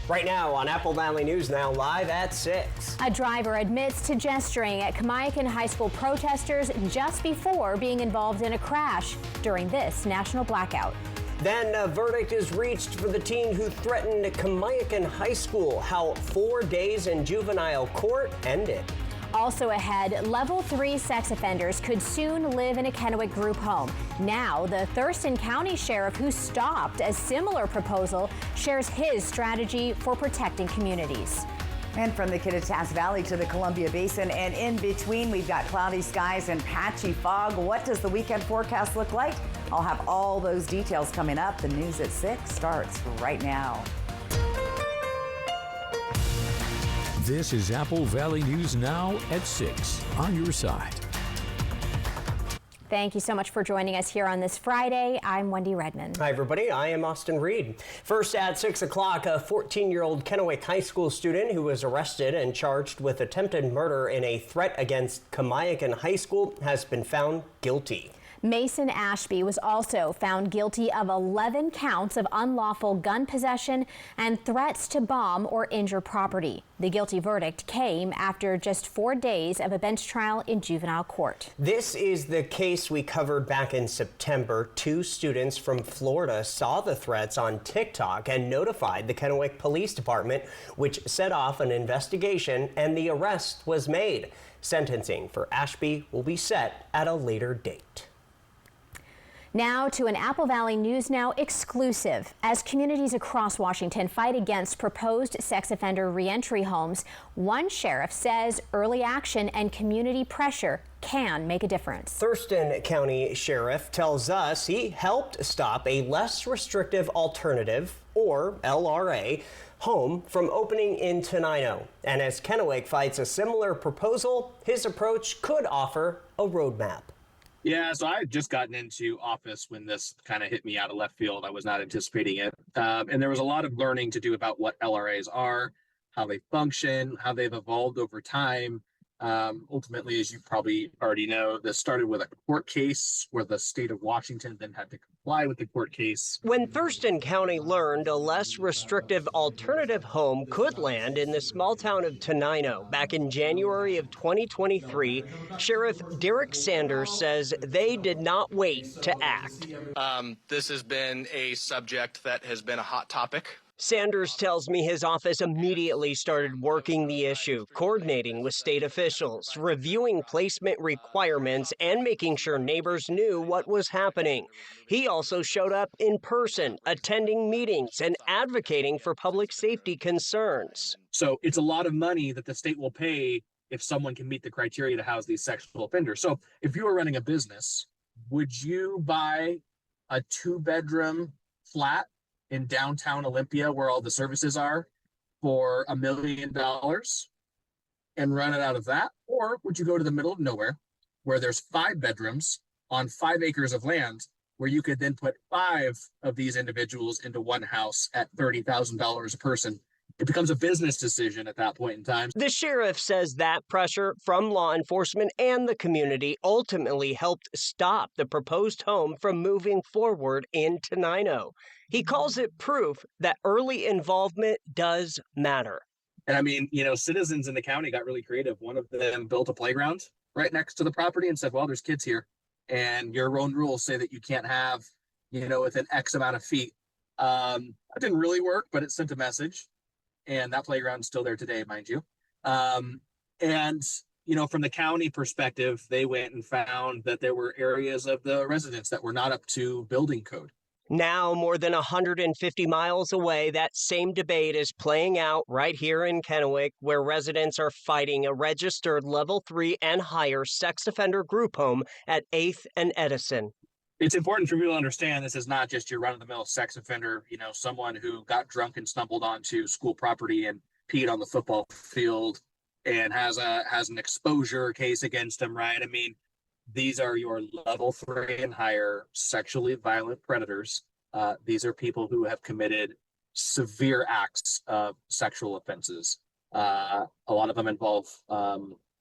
Right now on Apple Valley News Now, live at 6. A driver admits to gesturing at Kamiakin High School protesters just before being involved in a crash during this national blackout. Then a verdict is reached for the teen who threatened Kamiakin High School. How 4 days in juvenile court ended. Also ahead, level 3 sex offenders could soon live in a Kennewick group home. Now, the Thurston County Sheriff who stopped a similar proposal shares his strategy for protecting communities. And from the Kittitas Valley to the Columbia Basin and in between, we've got cloudy skies and patchy fog. What does the weekend forecast look like? I'll have all those details coming up. The news at 6 starts right now. This is Apple Valley News Now at 6 on your side. Thank you so much for joining us here on this Friday. I'm Wendy Redmond. Hi, everybody. I am Austin Reed. First at 6 o'clock, a 14-year-old Kennewick High School student who was arrested and charged with attempted murder in a threat against Kamiakin High School has been found guilty. Mason Ashby was also found guilty of 11 counts of unlawful gun possession and threats to bomb or injure property. The guilty verdict came after just 4 days of a bench trial in juvenile court. This is the case we covered back in September. 2 students from Florida saw the threats on TikTok and notified the Kennewick Police Department, which set off an investigation, and the arrest was made. Sentencing for Ashby will be set at a later date. Now to an Apple Valley News Now exclusive. As communities across Washington fight against proposed sex offender reentry homes, one sheriff says early action and community pressure can make a difference. Thurston County Sheriff tells us he helped stop a less restrictive alternative, or LRA, home from opening in Tenino. And as Kennewick fights a similar proposal, his approach could offer a roadmap. Yeah, so I had just gotten into office when this kind of hit me out of left field. I was not anticipating it. And there was a lot of learning to do about what LRAs are, how they function, how they've evolved over time. Ultimately, as you probably already know, this started with a court case where the state of Washington then had to comply with the court case. When Thurston County learned a less restrictive alternative home could land in the small town of Tenino back in January of 2023, Sheriff Derek Sanders says they did not wait to act. This has been a subject that has been a hot topic. Sanders tells me his office immediately started working the issue, coordinating with state officials, reviewing placement requirements, and making sure neighbors knew what was happening. He also showed up in person, attending meetings and advocating for public safety concerns. So it's a lot of money that the state will pay if someone can meet the criteria to house these sexual offenders. So if you were running a business, would you buy a 2-bedroom flat in downtown Olympia, where all the services are, for $1 million and run it out of that? Or would you go to the middle of nowhere where there's 5 bedrooms on 5 acres of land where you could then put 5 of these individuals into one house at $30,000 a person? It becomes a business decision at that point in time. The sheriff says that pressure from law enforcement and the community ultimately helped stop the proposed home from moving forward in Tenino. He calls it proof that early involvement does matter. And I mean, citizens in the county got really creative. One of them built a playground right next to the property and said, well, there's kids here, and your own rules say that you can't have, within X amount of feet. That didn't really work, but it sent a message. And that playground's still there today, mind you. And from the county perspective, they went and found that there were areas of the residents that were not up to building code. Now, more than 150 miles away, that same debate is playing out right here in Kennewick, where residents are fighting a registered level 3 and higher sex offender group home at 8th and Edison. It's important for people to understand this is not just your run-of-the-mill sex offender, someone who got drunk and stumbled onto school property and peed on the football field and has an exposure case against them, right? I mean, these are your level 3 and higher sexually violent predators. These are people who have committed severe acts of sexual offenses. A lot of them involve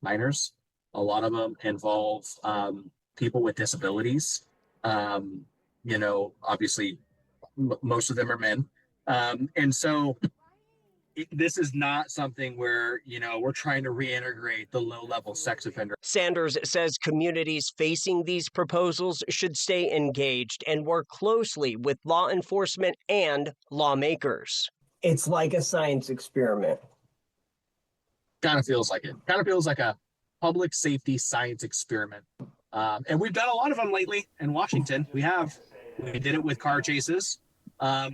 minors. A lot of them involve people with disabilities. Obviously most of them are men. And so this is not something where, we're trying to reintegrate the low-level sex offender. Sanders says communities facing these proposals should stay engaged and work closely with law enforcement and lawmakers. It's like a science experiment. Kind of feels like it. Kind of feels like a public safety science experiment. And we've done a lot of them lately in Washington. We did it with car chases.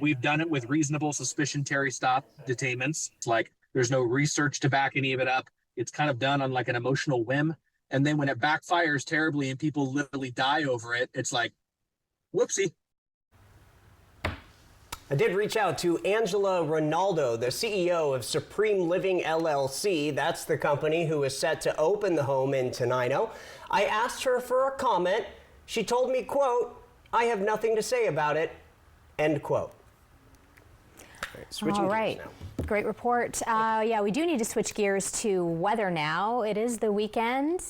We've done it with reasonable suspicion Terry stop detainments. It's like there's no research to back any of it up. It's kind of done on like an emotional whim. And then when it backfires terribly and people literally die over it, it's like, whoopsie. I did reach out to Angela Ronaldo, the CEO of Supreme Living LLC. That's the company who is set to open the home in Tenino. I asked her for a comment. She told me, quote, "I have nothing to say about it," end quote. All right. Great report. Yeah, we do need to switch gears to weather now. It is the weekend.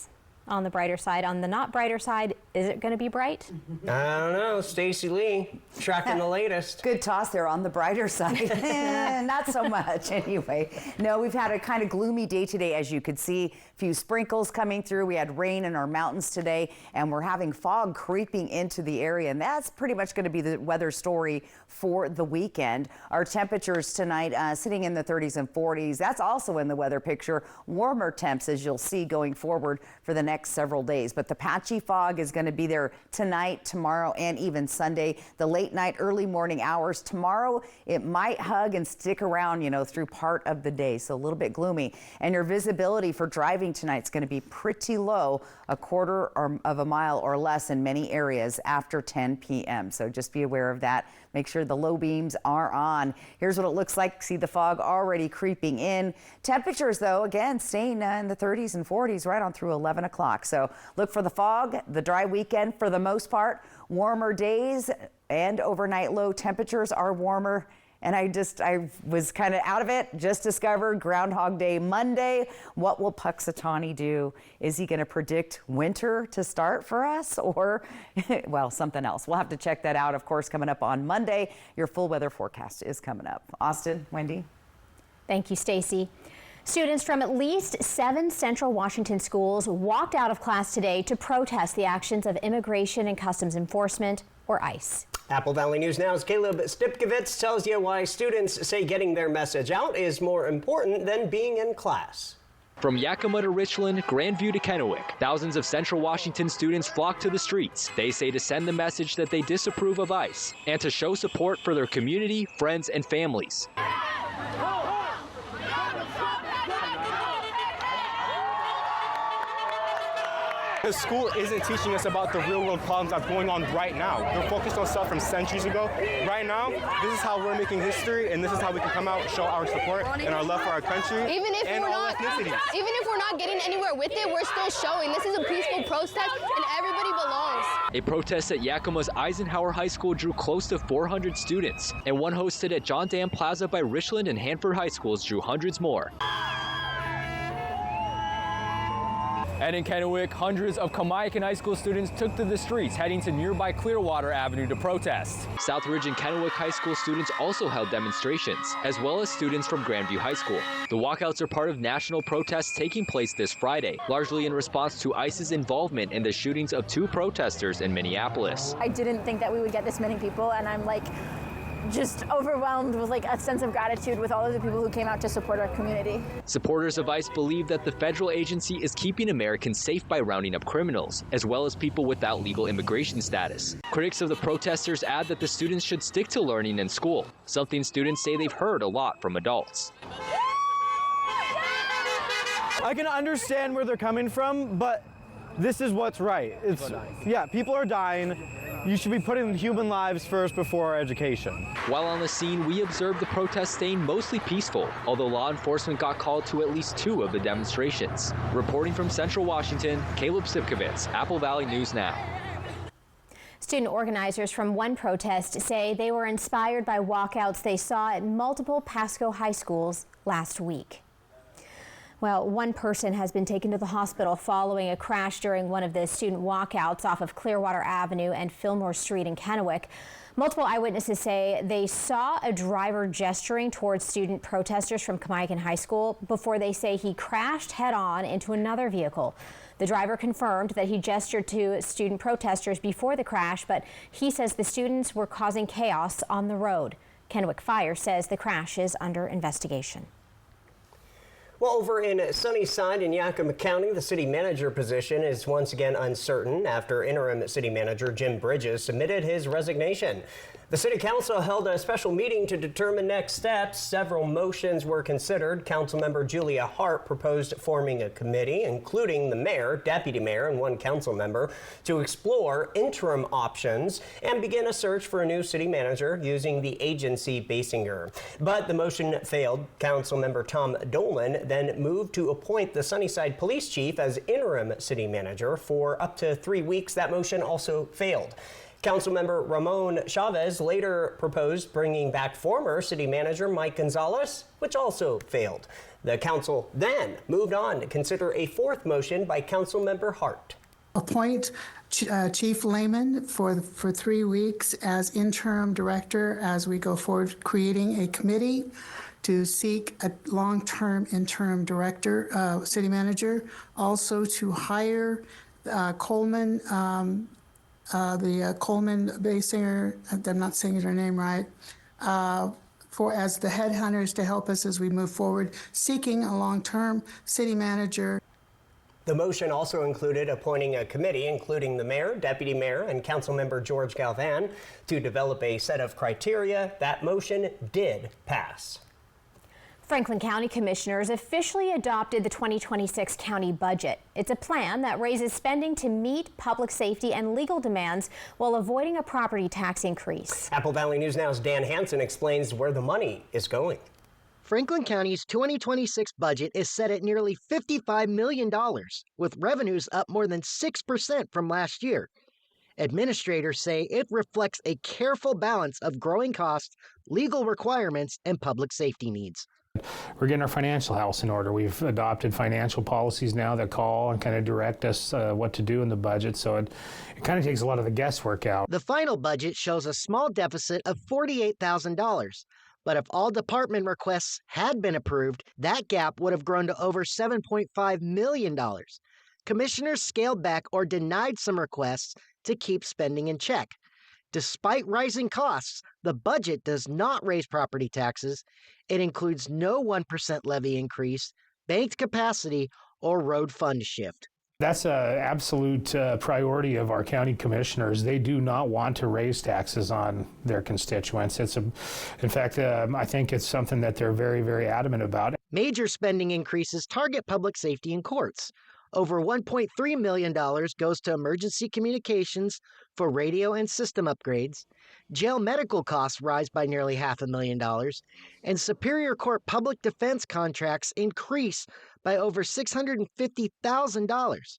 On the brighter side, on the not brighter side, is it going to be bright? I don't know. Stacey Lee tracking the latest. Good toss there on the brighter side. Not so much anyway. No, we've had a kind of gloomy day today, as you could see. A few sprinkles coming through. We had rain in our mountains today, and we're having fog creeping into the area. And that's pretty much going to be the weather story for the weekend. Our temperatures tonight sitting in the 30s and 40s. That's also in the weather picture. Warmer temps, as you'll see going forward for the next several days. But the patchy fog is going to be there tonight, tomorrow, and even Sunday. The late night, early morning hours. Tomorrow, it might hug and stick around, through part of the day. So a little bit gloomy. And your visibility for driving tonight is going to be pretty low, a quarter of a mile or less in many areas after 10 p.m. So just be aware of that. Make sure the low beams are on. Here's what it looks like. See the fog already creeping in. Temperatures, though, again, staying in the 30s and 40s right on through 11 o'clock. So look for the fog, the dry weekend for the most part. Warmer days and overnight low temperatures are warmer. And I was kind of out of it, just discovered Groundhog Day Monday. What will Puxatawny do? Is he going to predict winter to start for us or, well, something else? We'll have to check that out, of course, coming up on Monday. Your full weather forecast is coming up. Austin, Wendy. Thank you, Stacey. Students from at least 7 Central Washington schools walked out of class today to protest the actions of Immigration and Customs Enforcement, or ICE. Apple Valley News Now's Caleb Stipkovitz tells you why students say getting their message out is more important than being in class. From Yakima to Richland, Grandview to Kennewick, thousands of Central Washington students flock to the streets. They say to send the message that they disapprove of ICE and to show support for their community, friends, and families. The school isn't teaching us about the real world problems that's going on right now. They're focused on stuff from centuries ago. Right now, this is how we're making history, and this is how we can come out, show our support and our love for our country and all ethnicities. Even if we're not getting anywhere with it, we're still showing this is a peaceful protest and everybody belongs. A protest at Yakima's Eisenhower High School drew close to 400 students, and one hosted at John Dam Plaza by Richland and Hanford High Schools drew hundreds more. And in Kennewick, hundreds of Kamiakin High School students took to the streets, heading to nearby Clearwater Avenue to protest. Southridge and Kennewick High School students also held demonstrations, as well as students from Grandview High School. The walkouts are part of national protests taking place this Friday, largely in response to ICE's involvement in the shootings of 2 protesters in Minneapolis. I didn't think that we would get this many people, and I'm just overwhelmed with a sense of gratitude with all of the people who came out to support our community. Supporters of ICE believe that the federal agency is keeping Americans safe by rounding up criminals, as well as people without legal immigration status. Critics of the protesters add that the students should stick to learning in school, something students say they've heard a lot from adults. I can understand where they're coming from, but this is what's right. Yeah, people are dying. You should be putting human lives first before our education. While on the scene, we observed the protest staying mostly peaceful, although law enforcement got called to at least 2 of the demonstrations. Reporting from Central Washington, Caleb Stipkovitz, Apple Valley News Now. Student organizers from one protest say they were inspired by walkouts they saw at multiple Pasco high schools last week. Well, one person has been taken to the hospital following a crash during one of the student walkouts off of Clearwater Avenue and Fillmore Street in Kennewick. Multiple eyewitnesses say they saw a driver gesturing towards student protesters from Kamiakin High School before they say he crashed head-on into another vehicle. The driver confirmed that he gestured to student protesters before the crash, but he says the students were causing chaos on the road. Kennewick Fire says the crash is under investigation. Well, over in Sunnyside in Yakima County, the city manager position is once again uncertain after interim city manager Jim Bridges submitted his resignation. The city council held a special meeting to determine next steps. Several motions were considered. Councilmember Julia Hart proposed forming a committee, including the mayor, deputy mayor, and one council member, to explore interim options and begin a search for a new city manager using the agency Basinger. But the motion failed. Councilmember Tom Dolan then moved to appoint the Sunnyside police chief as interim city manager for up to 3 weeks. That motion also failed. Councilmember Ramon Chavez later proposed bringing back former city manager Mike Gonzalez, which also failed. The council then moved on to consider a fourth motion by Councilmember Hart. Appoint Chief Lehman for 3 weeks as interim director as we go forward, creating a committee to seek a long-term interim director, city manager. Also to hire Coleman, Coleman Basinger, I'm not saying her name right, as the headhunters to help us as we move forward, seeking a long-term city manager. The motion also included appointing a committee, including the mayor, deputy mayor, and councilmember George Galvan, to develop a set of criteria. That motion did pass. Franklin County Commissioners officially adopted the 2026 county budget. It's a plan that raises spending to meet public safety and legal demands while avoiding a property tax increase. Apple Valley News Now's Dan Hansen explains where the money is going. Franklin County's 2026 budget is set at nearly $55 million, with revenues up more than 6% from last year. Administrators say it reflects a careful balance of growing costs, legal requirements, and public safety needs. We're getting our financial house in order. We've adopted financial policies now that call and kind of direct us what to do in the budget, so it kind of takes a lot of the guesswork out. The final budget shows a small deficit of $48,000, but if all department requests had been approved, that gap would have grown to over $7.5 million. Commissioners scaled back or denied some requests to keep spending in check. Despite rising costs, the budget does not raise property taxes. It includes no 1% levy increase, banked capacity, or road fund shift. That's an absolute priority of our county commissioners. They do not want to raise taxes on their constituents. In fact, I think it's something that they're very, very adamant about. Major spending increases target public safety and courts. Over $1.3 million goes to emergency communications for radio and system upgrades. Jail medical costs rise by nearly $500,000, and Superior Court public defense contracts increase by over $650,000.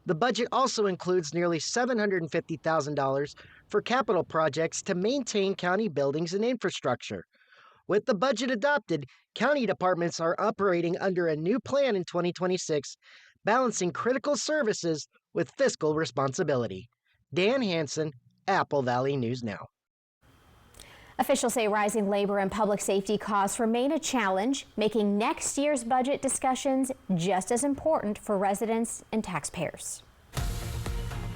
The budget also includes nearly $750,000 for capital projects to maintain county buildings and infrastructure. With the budget adopted, county departments are operating under a new plan in 2026, balancing critical services with fiscal responsibility. Dan Hansen, Apple Valley News Now. Officials say rising labor and public safety costs remain a challenge, making next year's budget discussions just as important for residents and taxpayers.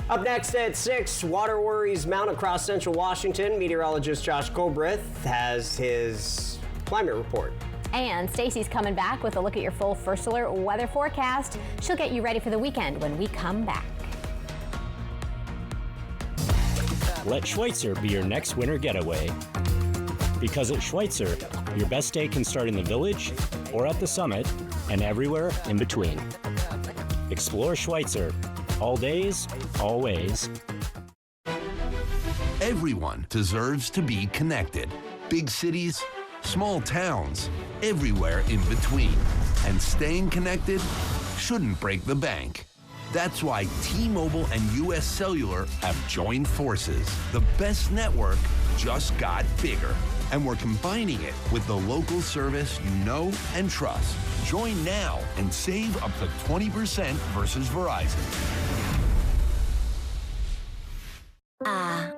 Up next at 6, water worries mount across central Washington. Meteorologist Josh Colbreth has his climate report. And Stacy's coming back with a look at your full First Alert weather forecast. She'll get you ready for the weekend when we come back. Let Schweitzer be your next winter getaway. Because at Schweitzer, your best day can start in the village or at the summit and everywhere in between. Explore Schweitzer. All days, always. Everyone deserves to be connected. Big cities, small towns, everywhere in between. And staying connected shouldn't break the bank. That's why T-Mobile and US Cellular have joined forces. The best network just got bigger. And we're combining it with the local service you know and trust. Join now and save up to 20% versus Verizon.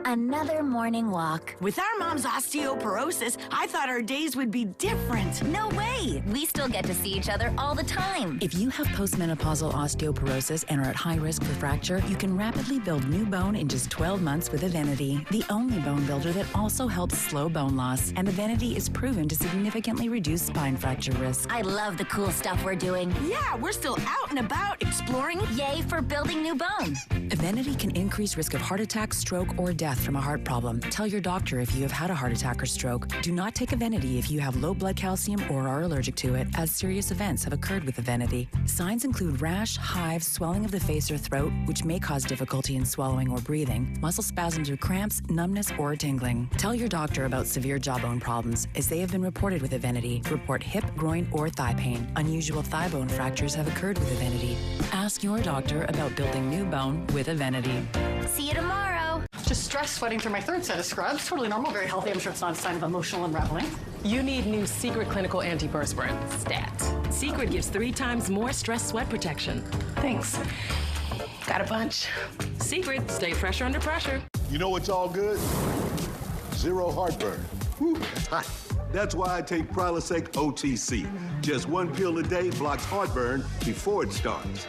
Another morning walk. With our mom's osteoporosis, I thought our days would be different. No way! We still get to see each other all the time. If you have postmenopausal osteoporosis and are at high risk for fracture, you can rapidly build new bone in just 12 months with Evenity, the only bone builder that also helps slow bone loss. And Evenity is proven to significantly reduce spine fracture risk. I love the cool stuff we're doing. Yeah, we're still out and about exploring. Yay for building new bone. Evenity can increase risk of heart attack, stroke, or death from a heart problem. Tell your doctor if you have had a heart attack or stroke. Do not take Evenity if you have low blood calcium or are allergic to it, as serious events have occurred with Evenity. Signs include rash, hives, swelling of the face or throat, which may cause difficulty in swallowing or breathing, muscle spasms or cramps, numbness, or tingling. Tell your doctor about severe jawbone problems, as they have been reported with Evenity. Report hip, groin, or thigh pain. Unusual thigh bone fractures have occurred with Evenity. Ask your doctor about building new bone with Evenity. See you tomorrow. Just stress sweating through my third set of scrubs. Totally normal, very healthy. I'm sure it's not a sign of emotional unraveling. You need new Secret Clinical Antiperspirant, STAT. Secret gives 3 times more stress sweat protection. Thanks. Got a bunch. Secret, stay fresher under pressure. You know what's all good? Zero heartburn. Whew, that's hot. That's why I take Prilosec OTC. Just 1 pill a day blocks heartburn before it starts.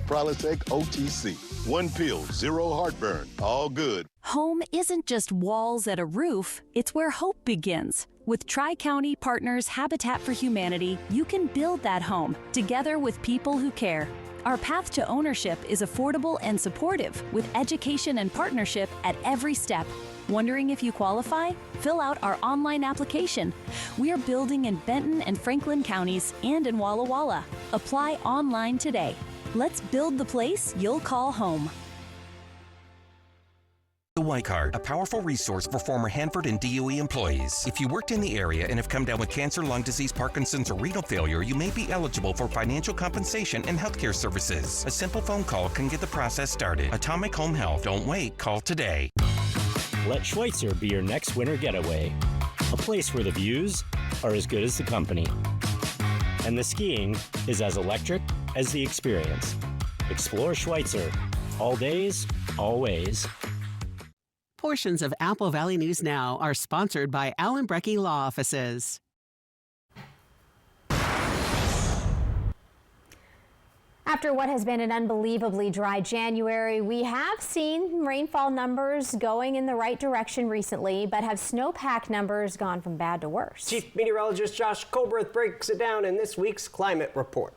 Prilosec OTC. 1 pill, zero heartburn, all good. Home isn't just walls and a roof, it's where hope begins. With Tri-County Partners Habitat for Humanity, you can build that home together with people who care. Our path to ownership is affordable and supportive, with education and partnership at every step. Wondering if you qualify? Fill out our online application. We are building in Benton and Franklin counties and in Walla Walla. Apply online today. Let's build the place you'll call home. The White Card, a powerful resource for former Hanford and DOE employees. If you worked in the area and have come down with cancer, lung disease, Parkinson's, or renal failure, you may be eligible for financial compensation and healthcare services. A simple phone call can get the process started. Atomic Home Health. Don't wait. Call today. Let Schweitzer be your next winter getaway. A place where the views are as good as the company. And the skiing is as electric as the experience. Explore Schweitzer. All days, always. Portions of Apple Valley News Now are sponsored by Allen Brecky Law Offices. After what has been an unbelievably dry January, we have seen rainfall numbers going in the right direction recently, but have snowpack numbers gone from bad to worse? Chief Meteorologist Josh Colbreth breaks it down in this week's Climate Report.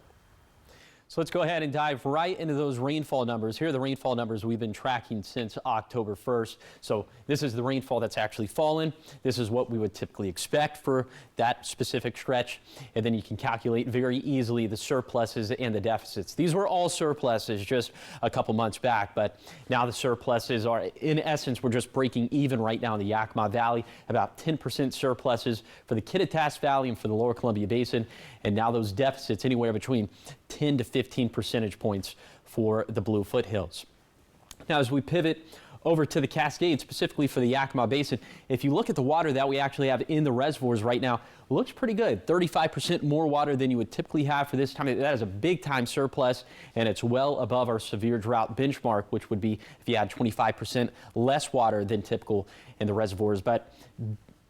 So let's go ahead and dive right into those rainfall numbers. Here are the rainfall numbers we've been tracking since October 1st. So this is the rainfall that's actually fallen. This is what we would typically expect for that specific stretch. And then you can calculate very easily the surpluses and the deficits. These were all surpluses just a couple months back, but now the surpluses are, in essence, we're just breaking even right now in the Yakima Valley, about 10% surpluses for the Kittitas Valley and for the Lower Columbia Basin. And now those deficits anywhere between 10 to 15 percentage points for the Blue Foothills. Now, as we pivot over to the Cascades, specifically for the Yakima Basin, if you look at the water that we actually have in the reservoirs right now, it looks pretty good. 35% more water than you would typically have for this time. That is a big time surplus, and it's well above our severe drought benchmark, which would be if you had 25% less water than typical in the reservoirs. But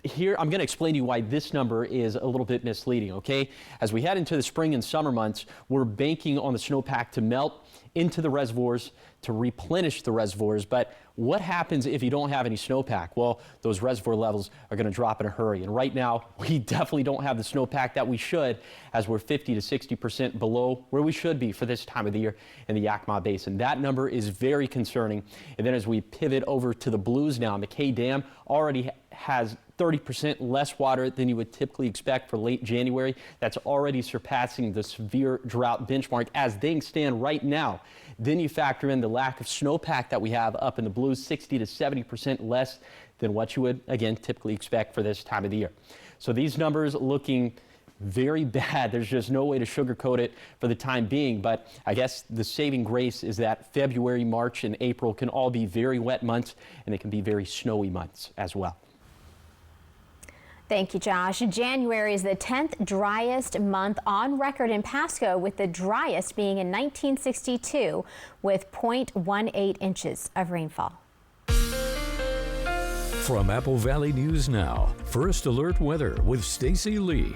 here, I'm going to explain to you why this number is a little bit misleading, okay? As we head into the spring and summer months, we're banking on the snowpack to melt into the reservoirs to replenish the reservoirs. But what happens if you don't have any snowpack? Well, those reservoir levels are going to drop in a hurry. And right now, we definitely don't have the snowpack that we should, as we're 50 to 60% below where we should be for this time of the year in the Yakima Basin. That number is very concerning. And then as we pivot over to the Blues now, McKay Dam already has 30% less water than you would typically expect for late January. That's already surpassing the severe drought benchmark as things stand right now. Then you factor in the lack of snowpack that we have up in the Blues, 60 to 70% less than what you would, again, typically expect for this time of the year. So these numbers looking very bad. There's just no way to sugarcoat it for the time being. But I guess the saving grace is that February, March, and April can all be very wet months, and they can be very snowy months as well. Thank you, Josh. January is the 10th driest month on record in Pasco, with the driest being in 1962 with 0.18 inches of rainfall. From Apple Valley News Now, First Alert Weather with Stacy Lee.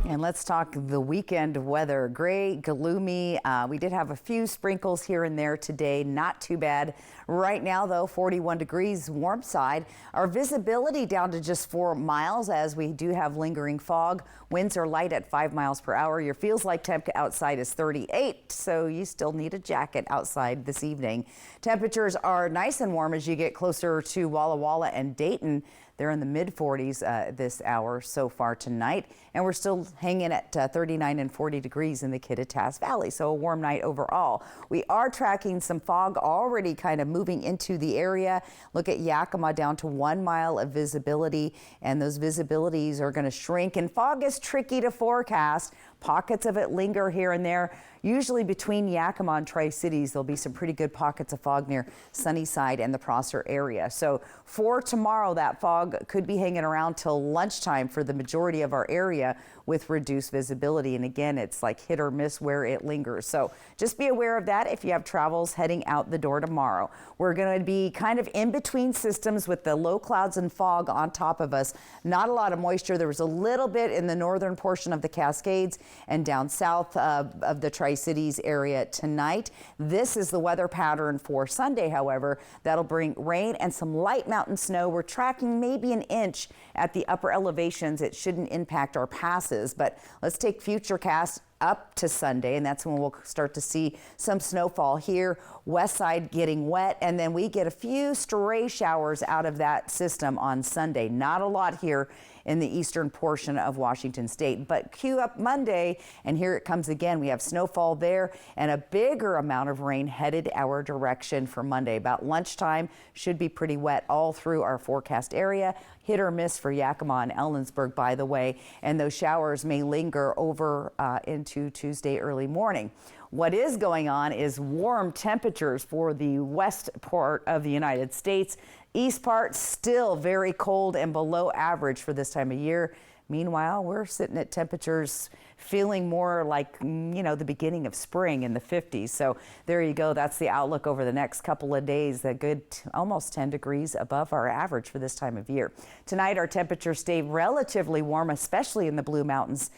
And let's talk the weekend weather. Gray, gloomy. We did have a few sprinkles here and there today. Not too bad. Right now, though, 41 degrees, warm side. Our visibility down to just 4 miles as we do have lingering fog. Winds are light at 5 miles per hour. Your feels like temp outside is 38, so you still need a jacket outside this evening. Temperatures are nice and warm as you get closer to Walla Walla and Dayton. They're in the mid-40s this hour so far tonight, and we're still hanging at 39 and 40 degrees in the Kittitas Valley, so a warm night overall. We are tracking some fog already kind of moving into the area. Look at Yakima, down to 1 mile of visibility, and those visibilities are going to shrink, and fog is tricky to forecast. Pockets of it linger here and there. Usually between Yakima and Tri-Cities, there'll be some pretty good pockets of fog near Sunnyside and the Prosser area. So for tomorrow, that fog could be hanging around till lunchtime for the majority of our area with reduced visibility. And again, it's like hit or miss where it lingers. So just be aware of that if you have travels heading out the door tomorrow. We're going to be kind of in between systems with the low clouds and fog on top of us. Not a lot of moisture. There was a little bit in the northern portion of the Cascades and down south of the Tri-Cities area tonight. This is the weather pattern for Sunday, however. That'll bring rain and some light mountain snow. We're tracking maybe an inch at the upper elevations. It shouldn't impact our passes, but let's take Futurecast up to Sunday, and that's when we'll start to see some snowfall here. West side getting wet, and then we get a few stray showers out of that system on Sunday. Not a lot here in the eastern portion of Washington state, but cue up Monday, and here it comes again. We have snowfall there and a bigger amount of rain headed our direction for Monday. About lunchtime, should be pretty wet all through our forecast area. Hit or miss for Yakima and Ellensburg, by the way, and those showers may linger over into Tuesday early morning. What is going on is warm temperatures for the west part of the United States. East part still very cold and below average for this time of year. Meanwhile, we're sitting at temperatures feeling more like, the beginning of spring in the 50s. So there you go. That's the outlook over the next couple of days. A good almost 10 degrees above our average for this time of year. Tonight, our temperatures stay relatively warm, especially in the Blue Mountains.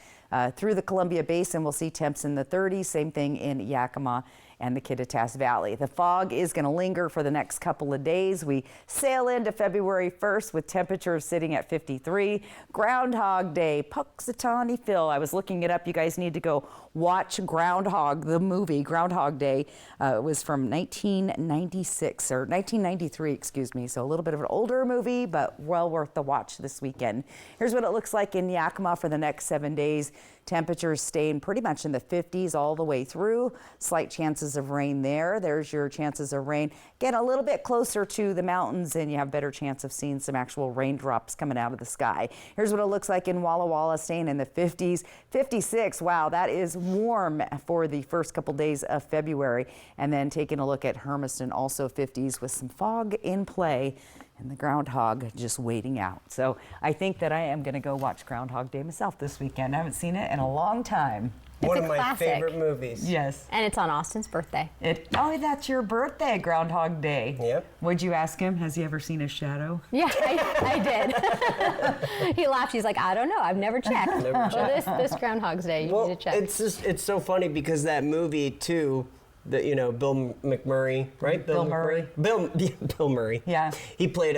Through the Columbia Basin, we'll see temps in the 30s. Same thing in Yakima and the Kittitas Valley. The fog is going to linger for the next couple of days. We sail into February 1st with temperatures sitting at 53. Groundhog Day, Punxsutawney Phil. I was looking it up. You guys need to go watch Groundhog, the movie Groundhog Day. It was from 1996 or 1993, excuse me. So a little bit of an older movie, but well worth the watch this weekend. Here's what it looks like in Yakima for the next 7 days. Temperatures staying pretty much in the 50s all the way through. Slight chances of rain there. There's your chances of rain. Get a little bit closer to the mountains and you have better chance of seeing some actual raindrops coming out of the sky. Here's what it looks like in Walla Walla, staying in the 50s. 56, wow, that is warm for the first couple days of February. And then taking a look at Hermiston, also 50s with some fog in play. And the groundhog just waiting out. So I think that I am going to go watch Groundhog Day myself this weekend. I haven't seen it in a long time. One of my favorite movies. Yes. And it's on Austin's birthday. Oh, that's your birthday, Groundhog Day. Yep. Would you ask him? Has he ever seen his shadow? Yeah, I did. He laughed. He's like, I don't know. I've never checked. Well, this Groundhog's Day, you need to check. It's so funny because that movie, too, Bill McMurray, right? Bill Murray. Bill Murray. Yeah. He played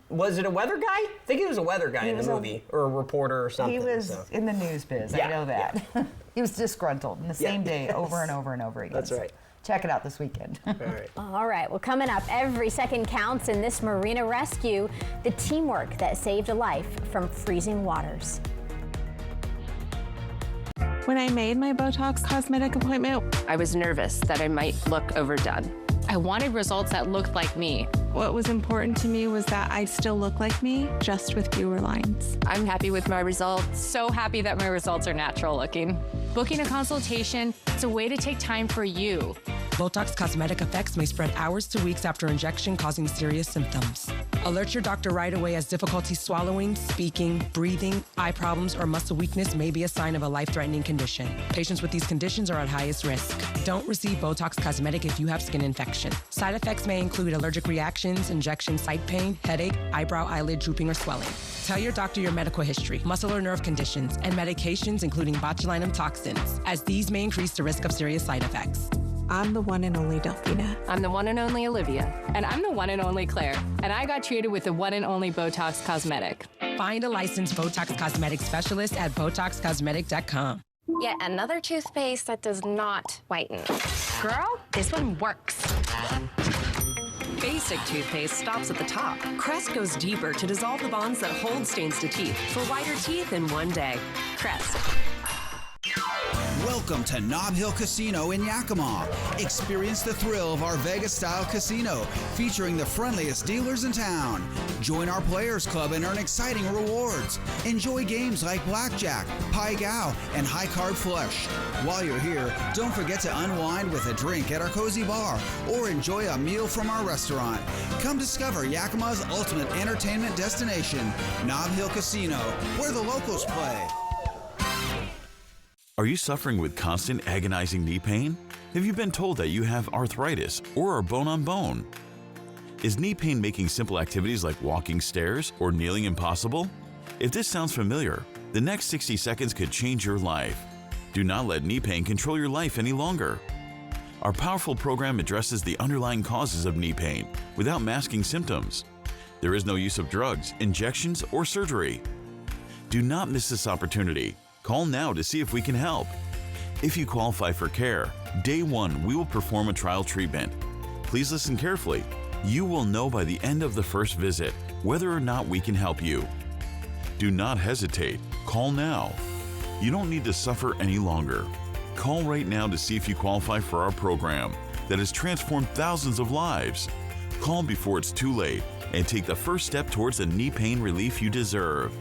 was it a weather guy? I think he was a weather guy in the movie, or a reporter or something. He was in the news biz, I know that. Yeah. He was disgruntled in the same day over and over and over again. That's right. Check it out this weekend. All right. All right. Well, coming up, every second counts in this marina rescue, the teamwork that saved a life from freezing waters. When I made my Botox Cosmetic appointment, I was nervous that I might look overdone. I wanted results that looked like me. What was important to me was that I still look like me, just with fewer lines. I'm happy with my results. So happy that my results are natural looking. Booking a consultation, it's a way to take time for you. Botox Cosmetic effects may spread hours to weeks after injection, causing serious symptoms. Alert your doctor right away as difficulty swallowing, speaking, breathing, eye problems, or muscle weakness may be a sign of a life-threatening condition. Patients with these conditions are at highest risk. Don't receive Botox Cosmetic if you have skin infection. Side effects may include allergic reactions, injection site pain, headache, eyebrow, eyelid drooping, or swelling. Tell your doctor your medical history, muscle or nerve conditions, and medications including botulinum toxins, as these may increase the risk of serious side effects. I'm the one and only Delphina. I'm the one and only Olivia. And I'm the one and only Claire. And I got treated with the one and only Botox Cosmetic. Find a licensed Botox Cosmetic specialist at BotoxCosmetic.com. Yet another toothpaste that does not whiten. Girl, this one works. Basic toothpaste stops at the top. Crest goes deeper to dissolve the bonds that hold stains to teeth for whiter teeth in one day. Crest. Welcome to Nob Hill Casino in Yakima. Experience the thrill of our Vegas-style casino, featuring the friendliest dealers in town. Join our Players Club and earn exciting rewards. Enjoy games like Blackjack, Pai Gow, and High Card Flush. While you're here, don't forget to unwind with a drink at our cozy bar or enjoy a meal from our restaurant. Come discover Yakima's ultimate entertainment destination, Nob Hill Casino, where the locals play. Are you suffering with constant agonizing knee pain? Have you been told that you have arthritis or are bone on bone? Is knee pain making simple activities like walking stairs or kneeling impossible? If this sounds familiar, the next 60 seconds could change your life. Do not let knee pain control your life any longer. Our powerful program addresses the underlying causes of knee pain without masking symptoms. There is no use of drugs, injections, or surgery. Do not miss this opportunity. Call now to see if we can help. If you qualify for care, day one we will perform a trial treatment. Please listen carefully. You will know by the end of the first visit whether or not we can help you. Do not hesitate. Call now. You don't need to suffer any longer. Call right now to see if you qualify for our program that has transformed thousands of lives. Call before it's too late and take the first step towards the knee pain relief you deserve.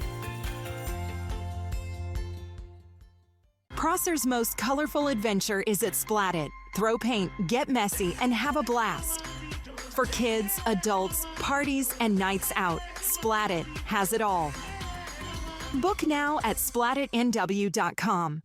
Prosser's most colorful adventure is at Splat-It. Throw paint, get messy, and have a blast. For kids, adults, parties, and nights out, Splat-It has it all. Book now at splatitnw.com.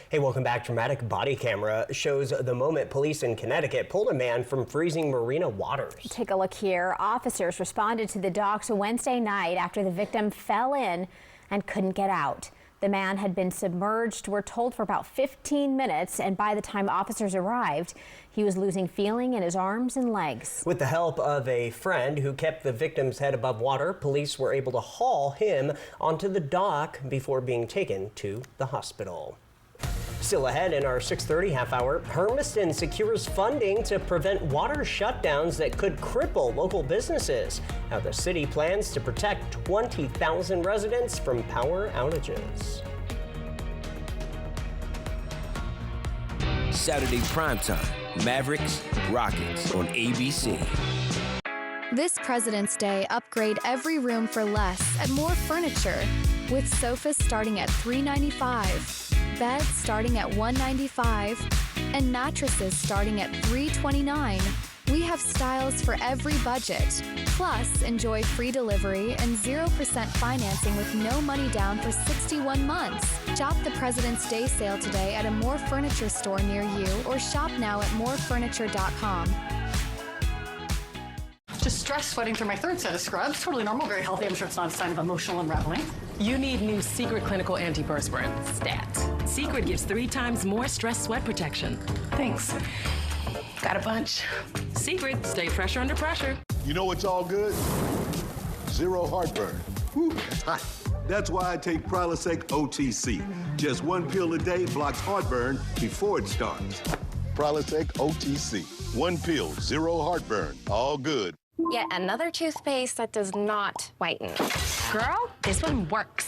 Hey, welcome back. Dramatic body camera shows the moment police in Connecticut pulled a man from freezing marina waters. Take a look here. Officers responded to the docks Wednesday night after the victim fell in and couldn't get out. The man had been submerged, we're told, for about 15 minutes, and by the time officers arrived, he was losing feeling in his arms and legs. With the help of a friend who kept the victim's head above water, police were able to haul him onto the dock before being taken to the hospital. Still ahead in our 6:30 half hour, Hermiston secures funding to prevent water shutdowns that could cripple local businesses. How the city plans to protect 20,000 residents from power outages. Saturday primetime, Mavericks, Rockets on ABC. This President's Day, upgrade every room for less and more furniture. With sofas starting at $395, beds starting at $195, and mattresses starting at $329. We have styles for every budget. Plus, enjoy free delivery and 0% financing with no money down for 61 months. Shop the President's Day sale today at a More Furniture store near you or shop now at morefurniture.com. Just stress sweating through my third set of scrubs. Totally normal, very healthy. I'm sure it's not a sign of emotional unraveling. You need new Secret Clinical Antiperspirant, STAT. Secret gives 3 times more stress sweat protection. Thanks. Got a bunch. Secret, stay fresher under pressure. You know what's all good? Zero heartburn. Whew, that's hot. That's why I take Prilosec OTC. Just 1 pill a day blocks heartburn before it starts. Prilosec OTC. 1 pill, 0 heartburn. All good. Yet another toothpaste that does not whiten. Girl, this one works.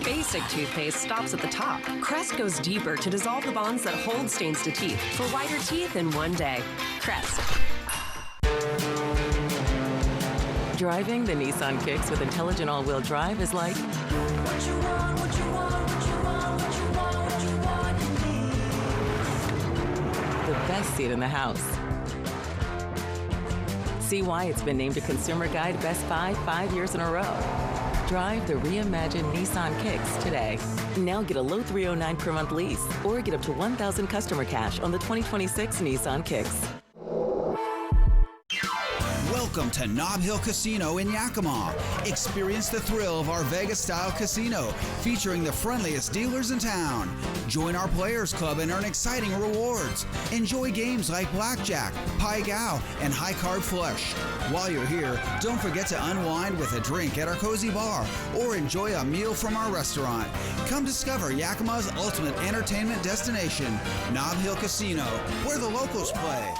Basic toothpaste stops at the top. Crest goes deeper to dissolve the bonds that hold stains to teeth for whiter teeth in one day. Crest. Driving the Nissan Kicks with intelligent all-wheel drive is like best seat in the house. See why it's been named a Consumer Guide Best Buy 5 years in a row. Drive the reimagined Nissan Kicks today. Now get a low $309 per month lease or get up to $1,000 customer cash on the 2026 Nissan Kicks. Welcome to Nob Hill Casino in Yakima. Experience the thrill of our Vegas-style casino featuring the friendliest dealers in town. Join our Players Club and earn exciting rewards. Enjoy games like Blackjack, Pai Gow, and High Card Flush. While you're here, don't forget to unwind with a drink at our cozy bar or enjoy a meal from our restaurant. Come discover Yakima's ultimate entertainment destination, Nob Hill Casino, where the locals play.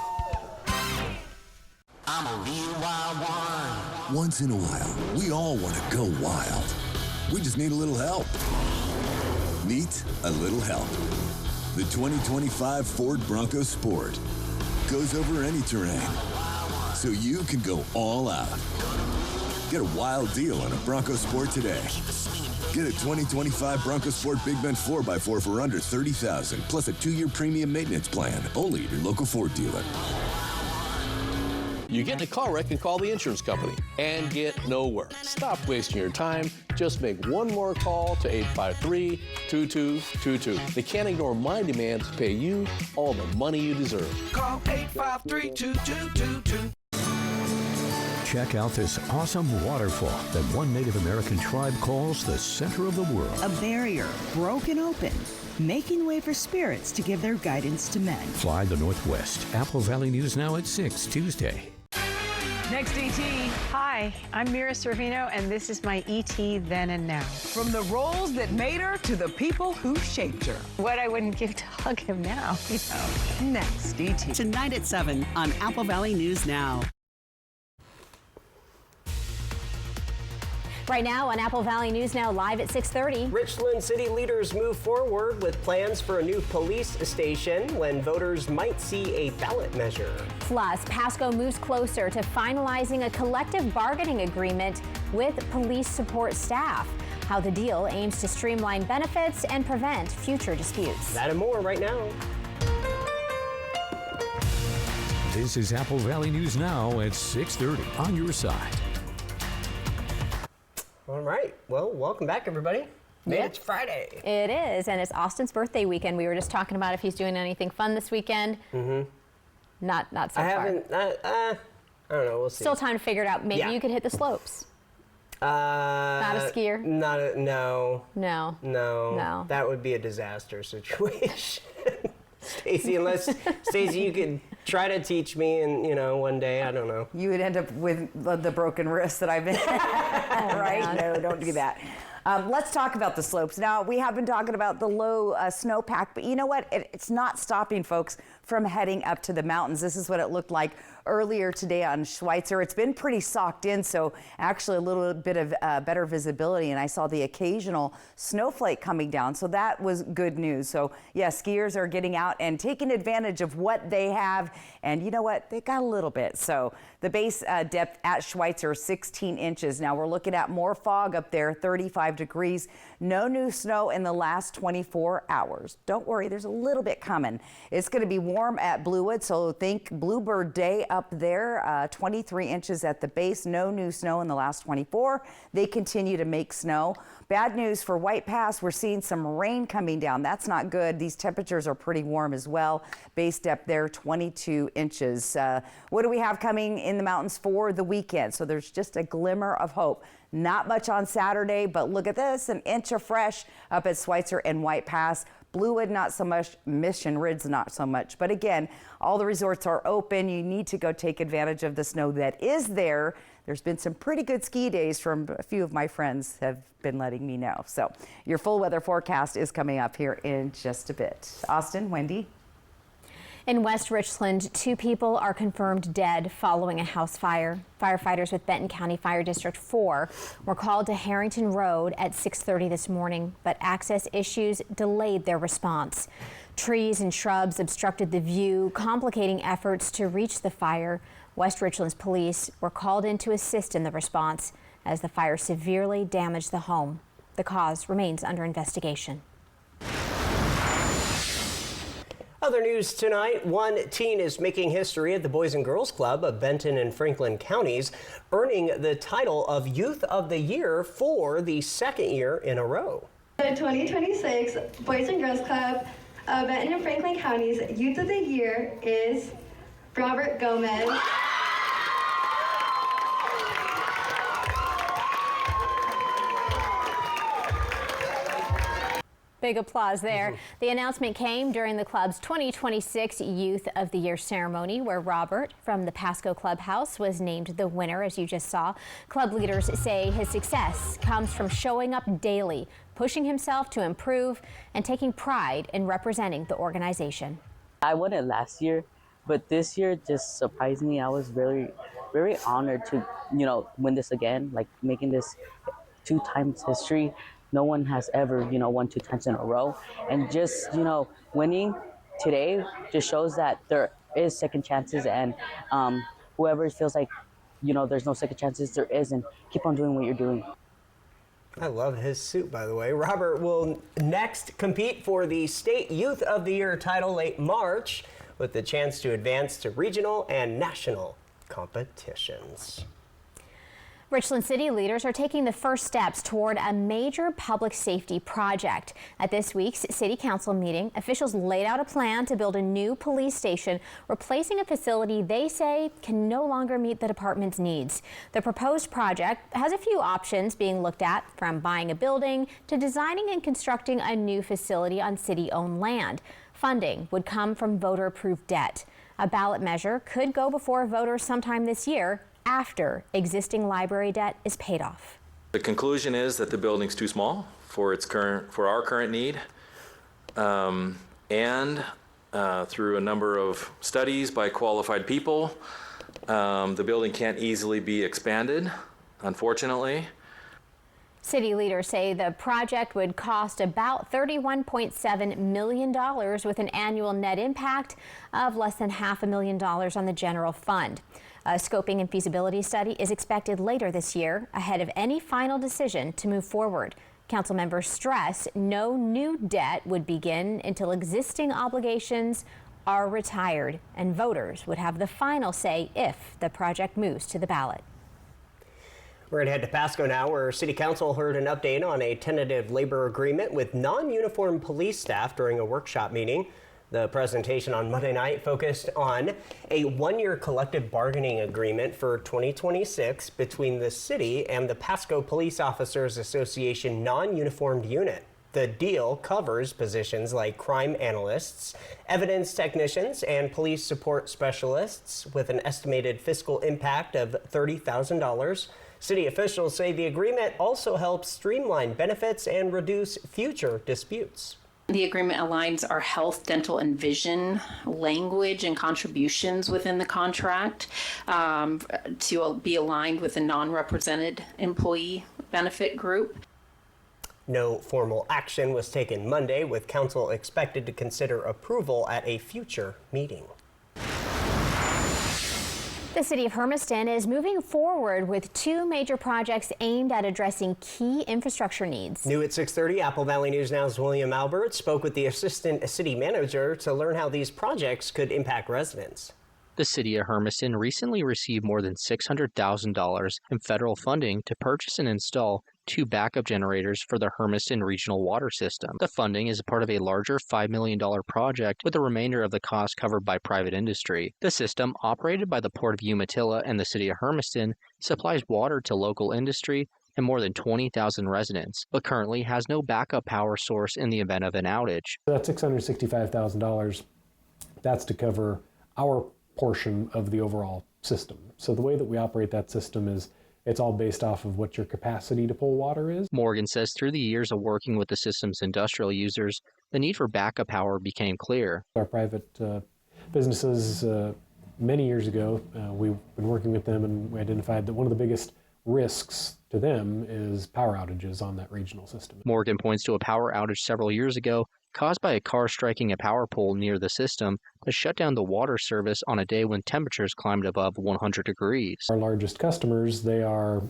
I'm a real wild one. Once in a while, we all want to go wild. We just need a little help. Meet a little help. The 2025 Ford Bronco Sport goes over any terrain, so you can go all out. Get a wild deal on a Bronco Sport today. Get a 2025 Bronco Sport Big Bend 4x4 for under $30,000, plus a 2-year premium maintenance plan, only at your local Ford dealer. You get in a car wreck and call the insurance company and get nowhere. Stop wasting your time. Just make one more call to 853-2222. They can't ignore my demands to pay you all the money you deserve. Call 853-2222. Check out this awesome waterfall that one Native American tribe calls the center of the world. A barrier broken open, making way for spirits to give their guidance to men. Fly the Northwest. Apple Valley News Now at 6 Tuesday. Next ET. Hi, I'm Mira Sorvino, and this is my ET Then and Now. From the roles that made her to the people who shaped her. What I wouldn't give to hug him now, you know. Next ET. Tonight at 7 on Apple Valley News Now. Right now on Apple Valley News Now, live at 6:30. Richland city leaders move forward with plans for a new police station when voters might see a ballot measure. Plus, Pasco moves closer to finalizing a collective bargaining agreement with police support staff. How the deal aims to streamline benefits and prevent future disputes. That and more right now. This is Apple Valley News Now at 6:30 on your side. All right. Well, welcome back, everybody. Yeah. It's Friday. It is, and it's Austin's birthday weekend. We were just talking about if he's doing anything fun this weekend. Mm-hmm. Not so far. I haven't. I don't know. We'll see. Still time to figure it out. Maybe you could hit the slopes. Not a skier. No. No. That would be a disaster situation. Stacey, unless Stacey, you could try to teach me, and one day, I don't know. You would end up with the broken wrist that I've been. Right? No, don't do that. Let's talk about the slopes. Now, we have been talking about the low snowpack, but you know what? It's not stopping folks from heading up to the mountains. This is what it looked like earlier today on Schweitzer. It's been pretty socked in, so actually a little bit of better visibility, and I saw the occasional snowflake coming down, so that was good news. So yeah, skiers are getting out and taking advantage of what they have, and you know what? They got a little bit. So the base depth at Schweitzer, 16 inches. Now we're looking at more fog up there, 35 degrees. No new snow in the last 24 hours. Don't worry, there's a little bit coming. It's going to be warm at Bluewood, so think Bluebird Day up there, 23 inches at the base. No new snow in the last 24. They continue to make snow. Bad news for White Pass. We're seeing some rain coming down. That's not good. These temperatures are pretty warm as well. Base depth there, 22 inches. What do we have coming in the mountains for the weekend? So there's just a glimmer of hope. Not much on Saturday, but look at this, an inch of fresh up at Schweitzer and White Pass. Bluewood, not so much. Mission Ridge, not so much. But again, all the resorts are open. You need to go take advantage of the snow that is there. There's been some pretty good ski days from a few of my friends have been letting me know. So your full weather forecast is coming up here in just a bit. Austin, Wendy. In West Richland, 2 people are confirmed dead following a house fire. Firefighters with Benton County Fire District 4 were called to Harrington Road at 6:30 this morning, but access issues delayed their response. Trees and shrubs obstructed the view, complicating efforts to reach the fire. West Richland's police were called in to assist in the response as the fire severely damaged the home. The cause remains under investigation. Other news tonight, one teen is making history at the Boys and Girls Club of Benton and Franklin counties, earning the title of Youth of the Year for the second year in a row. The 2026 Boys and Girls Club of Benton and Franklin counties Youth of the Year is Robert Gomez. Big applause there. The announcement came during the club's 2026 Youth of the Year ceremony, where Robert from the Pasco Clubhouse was named the winner, as you just saw. Club leaders say his success comes from showing up daily, pushing himself to improve, and taking pride in representing the organization. I won it last year, but this year just surprised me. I was very, very honored to, win this again, like making this 2 times history. No one has ever, won 2 times in a row. And just, winning today just shows that there is second chances, and whoever feels like, there's no second chances, there is, and keep on doing what you're doing. I love his suit, by the way. Robert will next compete for the State Youth of the Year title late March, with the chance to advance to regional and national competitions. Richland City leaders are taking the first steps toward a major public safety project. At this week's City Council meeting, officials laid out a plan to build a new police station, replacing a facility they say can no longer meet the department's needs. The proposed project has a few options being looked at, from buying a building to designing and constructing a new facility on city-owned land. Funding would come from voter-approved debt. A ballot measure could go before voters sometime this year, after existing library debt is paid off. The conclusion is that the building's too small for our current need, and through a number of studies by qualified people, the building can't easily be expanded, unfortunately. City leaders say the project would cost about $31.7 million, with an annual net impact of less than $500,000 on the general fund. A scoping and feasibility study is expected later this year, ahead of any final decision to move forward. Council members stress no new debt would begin until existing obligations are retired, and voters would have the final say if the project moves to the ballot. We're going to head to Pasco now, where City Council heard an update on a tentative labor agreement with non-uniformed police staff during a workshop meeting. The presentation on Monday night focused on a 1-year collective bargaining agreement for 2026 between the city and the Pasco Police Officers Association non-uniformed unit. The deal covers positions like crime analysts, evidence technicians, and police support specialists, with an estimated fiscal impact of $30,000. City officials say the agreement also helps streamline benefits and reduce future disputes. The agreement aligns our health, dental, and vision language and contributions within the contract to be aligned with a non-represented employee benefit group. No formal action was taken Monday, with council expected to consider approval at a future meeting. The city of Hermiston is moving forward with 2 major projects aimed at addressing key infrastructure needs. New at 6:30, Apple Valley News Now's William Albert spoke with the assistant city manager to learn how these projects could impact residents. The city of Hermiston recently received more than $600,000 in federal funding to purchase and install 2 backup generators for the Hermiston regional water system. The funding is part of a larger $5 million project, with the remainder of the cost covered by private industry. The system, operated by the Port of Umatilla and the city of Hermiston, supplies water to local industry and more than 20,000 residents, but currently has no backup power source in the event of an outage. That $665,000, that's to cover our portion of the overall system. So the way that we operate that system is it's all based off of what your capacity to pull water is. Morgan says through the years of working with the system's industrial users, the need for backup power became clear. Our private businesses, many years ago, we've been working with them, and we identified that one of the biggest risks to them is power outages on that regional system. Morgan points to a power outage several years ago caused by a car striking a power pole near the system that shut down the water service on a day when temperatures climbed above 100 degrees. Our largest customers, they are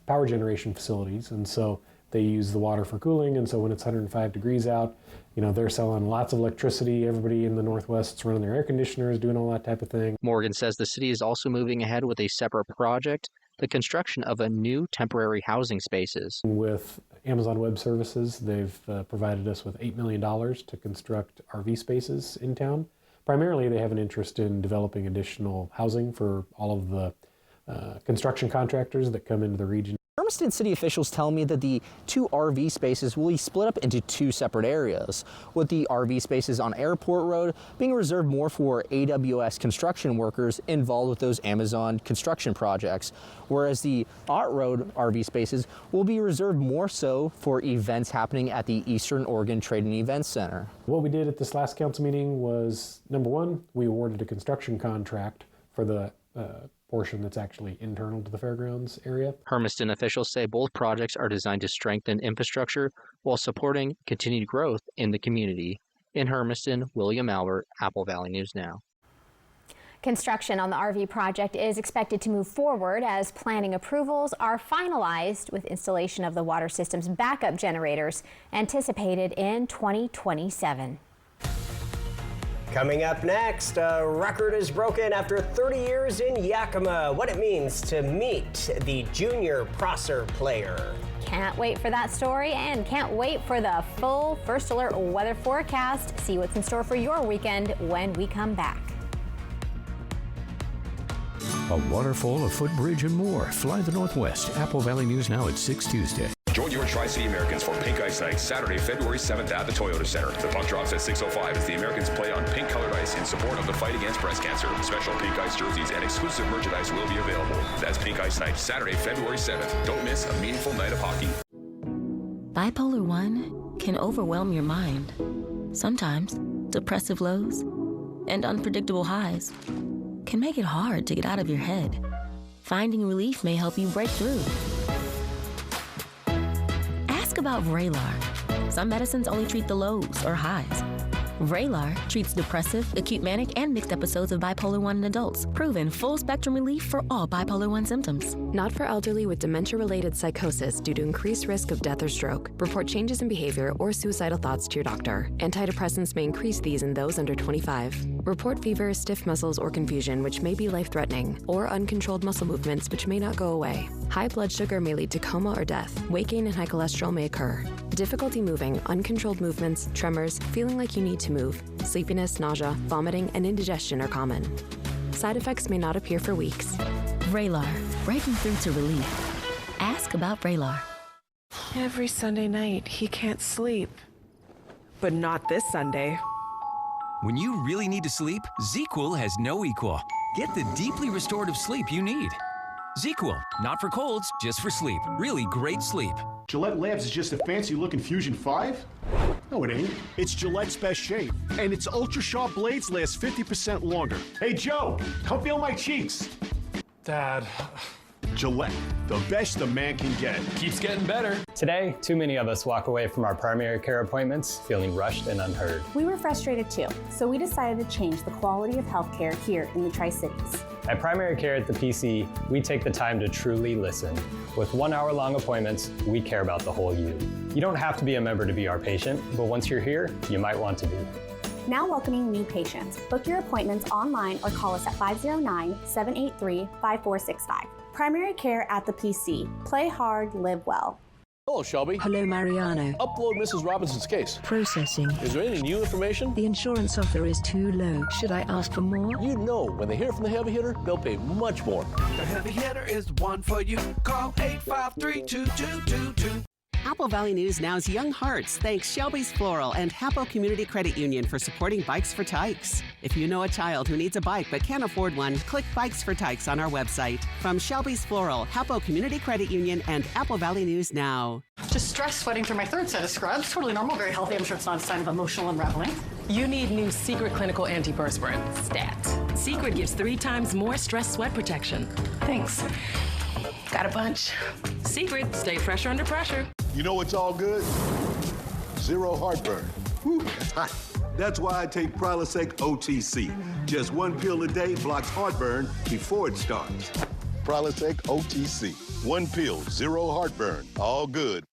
power generation facilities, and so They use the water for cooling, and so when it's 105 degrees out, they're selling lots of electricity. Everybody in the Northwest is running their air conditioners, doing all that type of thing. Morgan says the city is also moving ahead with a separate project, the construction of a new temporary housing spaces. With Amazon Web Services, they've provided us with $8 million to construct RV spaces in town. Primarily, they have an interest in developing additional housing for all of the construction contractors that come into the region. Hermiston city officials tell me that the 2 RV spaces will be split up into 2 separate areas, with the RV spaces on Airport Road being reserved more for AWS construction workers involved with those Amazon construction projects, whereas the Ott Road RV spaces will be reserved more so for events happening at the Eastern Oregon Trade and Events Center. What we did at this last council meeting was, number one, we awarded a construction contract for the portion that's actually internal to the fairgrounds area. Hermiston officials say both projects are designed to strengthen infrastructure while supporting continued growth in the community. In Hermiston, William Albert, Apple Valley News Now. Construction on the RV project is expected to move forward as planning approvals are finalized, with installation of the water system's backup generators anticipated in 2027. Coming up next, a record is broken after 30 years in Yakima. What it means to meet the junior Prosser player. Can't wait for that story and can't wait for the full First Alert weather forecast. See what's in store for your weekend when we come back. A waterfall, a footbridge, and more. Fly the Northwest. Apple Valley News Now at 6 Tuesday. Join your Tri-City Americans for Pink Ice Night, Saturday, February 7th at the Toyota Center. The puck drops at 6:05 as the Americans play on pink-colored ice in support of the fight against breast cancer. Special Pink Ice jerseys and exclusive merchandise will be available. That's Pink Ice Night, Saturday, February 7th. Don't miss a meaningful night of hockey. Bipolar 1 can overwhelm your mind. Sometimes depressive lows and unpredictable highs can make it hard to get out of your head. Finding relief may help you break through. Ask about Vraylar. Some medicines only treat the lows or highs. Vraylar treats depressive, acute manic, and mixed episodes of bipolar 1 in adults. Proven full-spectrum relief for all bipolar 1 symptoms. Not for elderly with dementia-related psychosis due to increased risk of death or stroke. Report changes in behavior or suicidal thoughts to your doctor. Antidepressants may increase these in those under 25. Report fever, stiff muscles, or confusion, which may be life-threatening, or uncontrolled muscle movements, which may not go away. High blood sugar may lead to coma or death. Weight gain and high cholesterol may occur. Difficulty moving, uncontrolled movements, tremors, feeling like you need to move, sleepiness, nausea, vomiting, and indigestion are common. Side effects may not appear for weeks. Vraylar, breaking through to relief. Ask about Vraylar. Every Sunday night, he can't sleep. But not this Sunday. When you really need to sleep, ZzzQuil has no equal. Get the deeply restorative sleep you need. ZzzQuil, not for colds, just for sleep. Really great sleep. Gillette Labs is just a fancy-looking Fusion 5? No, it ain't. It's Gillette's best shave, and its ultra-sharp blades last 50% longer. Hey, Joe, come feel my cheeks. Dad. Gillette, the best a man can get. Keeps getting better. Today, too many of us walk away from our primary care appointments feeling rushed and unheard. We were frustrated too, so we decided to change the quality of healthcare here in the Tri-Cities. At Primary Care at the PC, we take the time to truly listen. With 1 hour-long appointments, we care about the whole you. You don't have to be a member to be our patient, but once you're here, you might want to be. Now welcoming new patients. Book your appointments online or call us at 509-783-5465. Primary Care at the PC. Play hard, live well. Hello, Shelby. Hello, Mariano. Upload Mrs. Robinson's case. Processing. Is there any new information? The insurance offer is too low. Should I ask for more? You know, when they hear from the heavy hitter, they'll pay much more. The heavy hitter is one for you. Call 853-2222. Apple Valley News Now's Young Hearts thanks Shelby's Floral and Hapo Community Credit Union for supporting Bikes for Tykes. If you know a child who needs a bike but can't afford one, click Bikes for Tykes on our website. From Shelby's Floral, Hapo Community Credit Union, and Apple Valley News Now. Just stress sweating through my third set of scrubs. Totally normal, very healthy. I'm sure it's not a sign of emotional unraveling. You need new Secret Clinical Antiperspirant, STAT. Secret gives 3 times more stress sweat protection. Thanks. Got a bunch. Secret, stay fresher under pressure. You know what's all good? Zero heartburn. Whew, that's hot. That's why I take Prilosec OTC. Just 1 pill a day blocks heartburn before it starts. Prilosec OTC. 1 pill, zero heartburn. All good.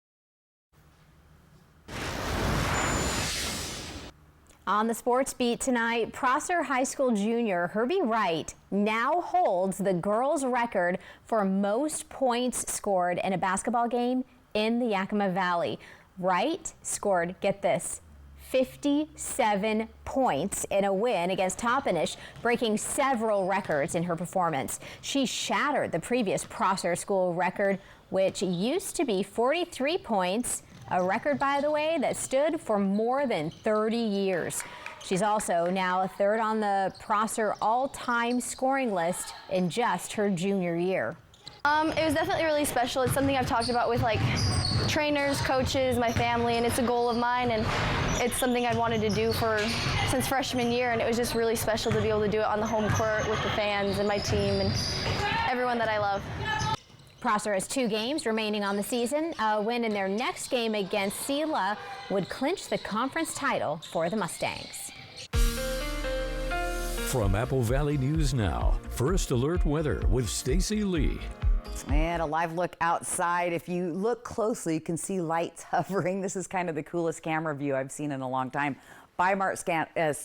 On the sports beat tonight, Prosser High School junior Herbie Wright now holds the girls' record for most points scored in a basketball game in the Yakima Valley. Wright scored, get this, 57 points in a win against Toppenish, breaking several records in her performance. She shattered the previous Prosser School record, which used to be 43 points. A record, by the way, that stood for more than 30 years. She's also now third on the Prosser all-time scoring list in just her junior year. It was definitely really special. It's something I've talked about with like trainers, coaches, my family, and it's a goal of mine, and it's something I've wanted to do since freshman year, and it was just really special to be able to do it on the home court with the fans and my team and everyone that I love. Prosser has 2 games remaining on the season. A win in their next game against Sela would clinch the conference title for the Mustangs. From Apple Valley News Now, First Alert Weather with Stacy Lee. And a live look outside. If you look closely, you can see lights hovering. This is kind of the coolest camera view I've seen in a long time. Bi-Mart's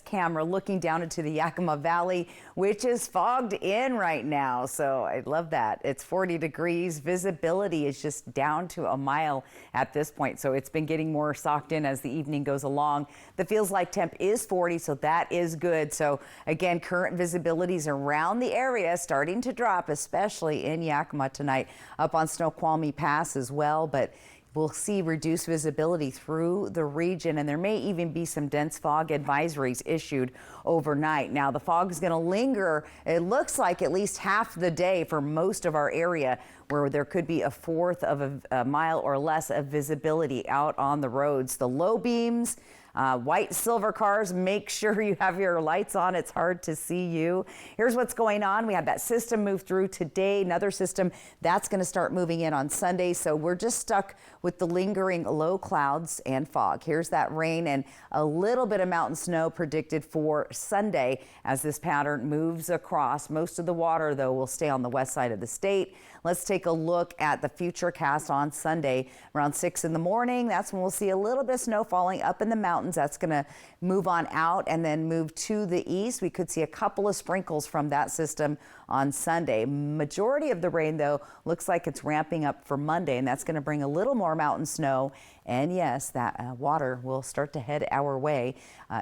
camera looking down into the Yakima Valley, which is fogged in right now. So I love that. It's 40 degrees. Visibility is just down to a mile at this point. So it's been getting more socked in as the evening goes along. The feels like temp is 40, so that is good. So again, current visibilities around the area starting to drop, especially in Yakima tonight, up on Snoqualmie Pass as well. But we'll see reduced visibility through the region, and there may even be some dense fog advisories issued overnight. Now, the fog is going to linger, it looks like, at least half the day for most of our area, where there could be a fourth of a mile or less of visibility out on the roads. The low beams, white silver cars, make sure you have your lights on. It's hard to see you. Here's what's going on. We had that system move through today. Another system that's going to start moving in on Sunday. So we're just stuck with the lingering low clouds and fog. Here's that rain and a little bit of mountain snow predicted for Sunday as this pattern moves across. Most of the water, though, will stay on the west side of the state. Let's take a look at the futurecast on Sunday around 6 in the morning. That's when we'll see a little bit of snow falling up in the mountains. That's going to move on out and then move to the east. We could see a couple of sprinkles from that system on Sunday. Majority of the rain, though, looks like it's ramping up for Monday, and that's going to bring a little more mountain snow. And yes, that water will start to head our way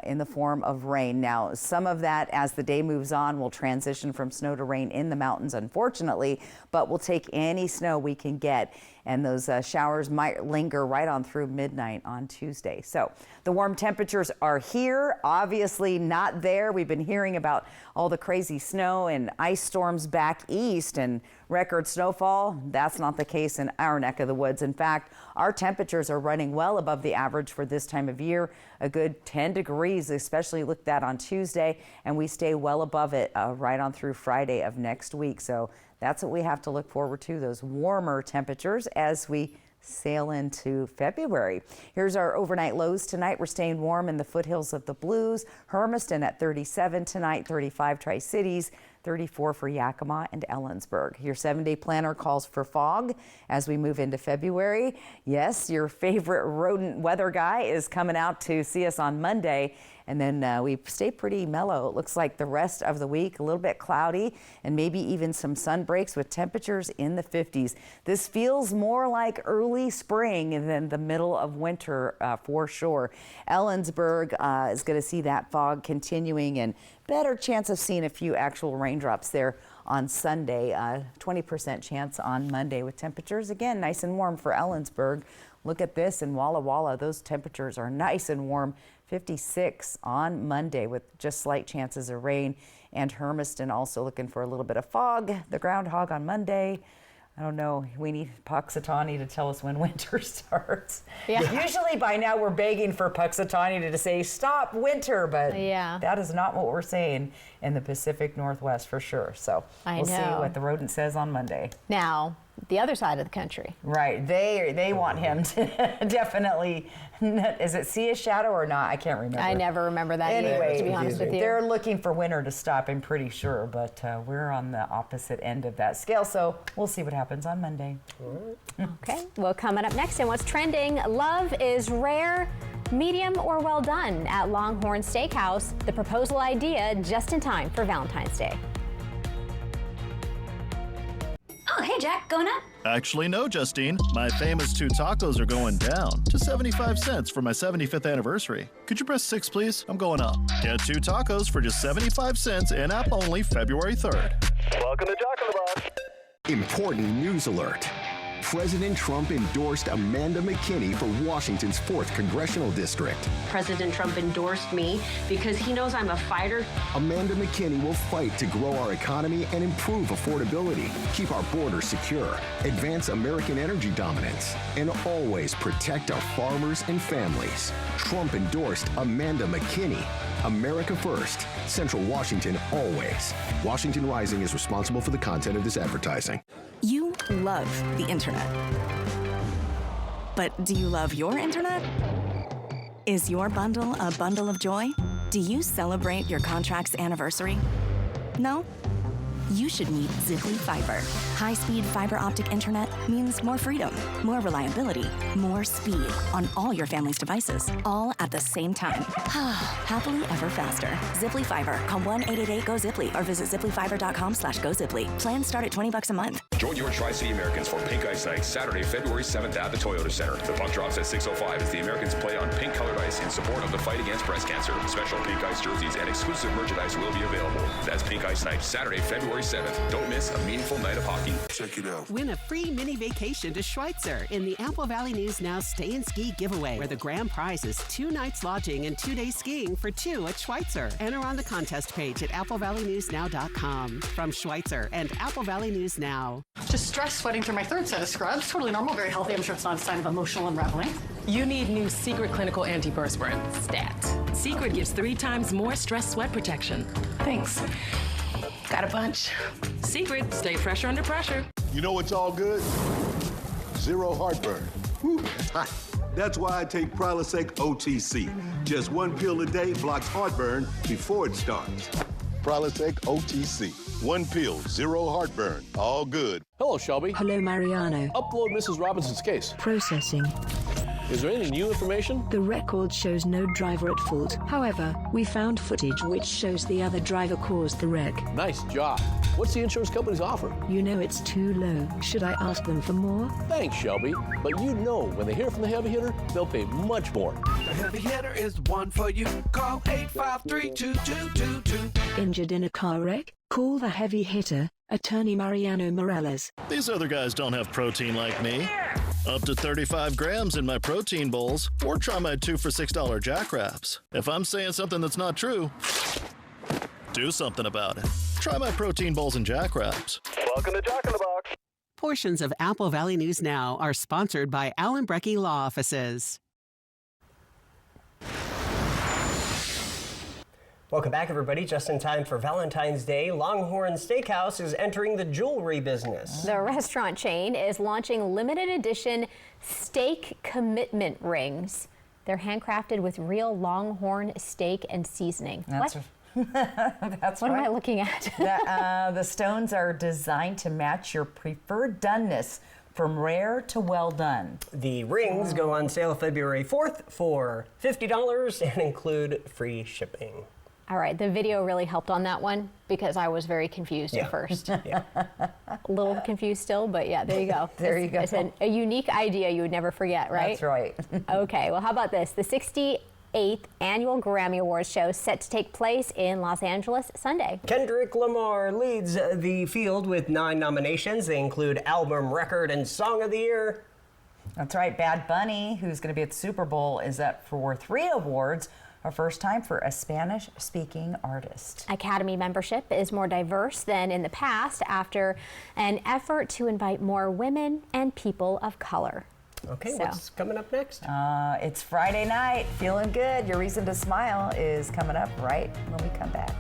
in the form of rain. Now, some of that, as the day moves on, will transition from snow to rain in the mountains, unfortunately, but we'll take any snow we can get. And those showers might linger right on through midnight on Tuesday. So the warm temperatures are here, obviously not there. We've been hearing about all the crazy snow and ice storms back east and record snowfall. That's not the case in our neck of the woods. In fact, our temperatures are running well above the average for this time of year, a good 10 degrees, especially looked at on Tuesday, and we stay well above it right on through Friday of next week. So that's what we have to look forward to, those warmer temperatures as we sail into February. Here's our overnight lows tonight. We're staying warm in the foothills of the Blues. Hermiston at 37 tonight, 35 Tri-Cities, 34 for Yakima and Ellensburg. Your 7-day planner calls for fog as we move into February. Yes, your favorite rodent weather guy is coming out to see us on Monday. And then we stay pretty mellow. It looks like the rest of the week, a little bit cloudy and maybe even some sun breaks with temperatures in the 50s. This feels more like early spring than the middle of winter for sure. Ellensburg is going to see that fog continuing and better chance of seeing a few actual raindrops there on Sunday. 20% chance on Monday with temperatures, again, nice and warm for Ellensburg. Look at this in Walla Walla. Those temperatures are nice and warm. 56 on Monday with just slight chances of rain. And Hermiston also looking for a little bit of fog. The groundhog on Monday. I don't know. We need Puxatawny to tell us when winter starts. Yeah. Usually by now we're begging for Puxatawny to say stop winter, but that is not what we're saying in the Pacific Northwest for sure. So we'll see what the rodent says on Monday. Now, the other side of the country. Right. They want him to definitely. Is it see a shadow or not? I can't remember. I never remember that anyway, either, to be honest with you. They're looking for winter to stop, I'm pretty sure, but we're on the opposite end of that scale, so we'll see what happens on Monday. Okay. Well, coming up next in What's Trending, love is rare, Medium or well done at Longhorn Steakhouse. The proposal idea just in time for Valentine's Day. Oh, hey, Jack, going up? Actually, no, Justine. My famous 2 tacos are going down to 75 cents for my 75th anniversary. Could you press 6, please? I'm going up. Get 2 tacos for just 75 cents in-app only February 3rd. Welcome to Jack in the Box. Important news alert. President Trump endorsed Amanda McKinney for Washington's 4th Congressional District. President Trump endorsed me because he knows I'm a fighter. Amanda McKinney will fight to grow our economy and improve affordability, keep our borders secure, advance American energy dominance, and always protect our farmers and families. Trump endorsed Amanda McKinney. America first. Central Washington always. Washington Rising is responsible for the content of this advertising. You love the internet. But do you love your internet? Is your bundle a bundle of joy? Do you celebrate your contract's anniversary? No? You should meet Ziply Fiber. High-speed fiber optic internet means more freedom, more reliability, more speed on all your family's devices, all at the same time. Happily ever faster. Ziply Fiber. Call 1-888-GO-ZIPLY or visit ziplyfiber.com/GoZiply. Plans start at $20 a month. Join your Tri-City Americans for Pink Ice Night, Saturday, February 7th at the Toyota Center. The puck drops at 6:05 as the Americans play on pink-colored ice in support of the fight against breast cancer. Special pink ice jerseys and exclusive merchandise will be available. That's Pink Ice Night, Saturday, February 7th. Don't miss a meaningful night of hockey. Check it out. Win a free mini vacation to Schweitzer in the Apple Valley News Now Stay and Ski giveaway, where the grand prize is 2 nights lodging and 2 days skiing for 2 at Schweitzer. Enter on the contest page at applevalleyNewsNow.com. From Schweitzer and Apple Valley News Now. Just stress sweating through my third set of scrubs. Totally normal, very healthy. I'm sure it's not a sign of emotional unraveling. You need new Secret Clinical Antiperspirant, STAT. Secret gives 3 times more stress sweat protection. Thanks. Got a bunch. Secret, stay fresher under pressure. You know what's all good? Zero heartburn. Whew, that's hot. That's why I take Prilosec OTC. Just 1 pill a day blocks heartburn before it starts. Prilosec OTC. 1 pill, 0 heartburn. All good. Hello, Shelby. Hello, Mariano. Upload Mrs. Robinson's case. Processing. Is there any new information? The record shows no driver at fault. However, we found footage which shows the other driver caused the wreck. Nice job. What's the insurance company's offer? You know it's too low. Should I ask them for more? Thanks, Shelby. But you know when they hear from the heavy hitter, they'll pay much more. The heavy hitter is the one for you. Call 853-2222. Injured in a car wreck? Call the heavy hitter, Attorney Mariano Morales. These other guys don't have protein like me. Up to 35 grams in my protein bowls, or try my 2 for $6 Jack Wraps. If I'm saying something that's not true, do something about it. Try my protein bowls and Jack Wraps. Welcome to Jack in the Box. Portions of Apple Valley News Now are sponsored by Allen Brecky Law Offices. Welcome back, everybody. Just in time for Valentine's Day, Longhorn Steakhouse is entering the jewelry business. The restaurant chain is launching limited edition steak commitment rings. They're handcrafted with real Longhorn steak and seasoning. That's what? That's what right. am I looking at? The stones are designed to match your preferred doneness, from rare to well done. The rings go on sale February 4th for $50 and include free shipping. All right, the video really helped on that one because I was very confused at first. Yeah. A little confused still, but yeah, there you go. There you go. It's a unique idea you would never forget, right? That's right. Okay, well, how about this? The 68th annual Grammy Awards show set to take place in Los Angeles Sunday. Kendrick Lamar leads the field with 9 nominations. They include Album, Record, and Song of the Year. That's right. Bad Bunny, who's going to be at the Super Bowl, is up for 3 awards. Our first time for a Spanish-speaking artist. Academy membership is more diverse than in the past after an effort to invite more women and people of color. Okay, what's coming up next? It's Friday night, feeling good. Your reason to smile is coming up right when we come back.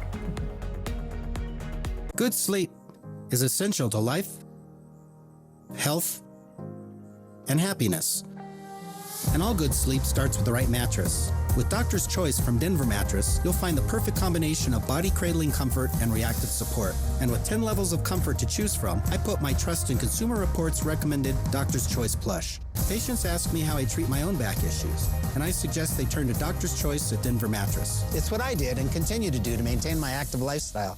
Good sleep is essential to life, health, and happiness. And all good sleep starts with the right mattress. With Doctor's Choice from Denver Mattress, you'll find the perfect combination of body cradling comfort and reactive support. And with 10 levels of comfort to choose from, I put my trust in Consumer Reports' recommended Doctor's Choice Plush. Patients ask me how I treat my own back issues, and I suggest they turn to Doctor's Choice at Denver Mattress. It's what I did and continue to do to maintain my active lifestyle.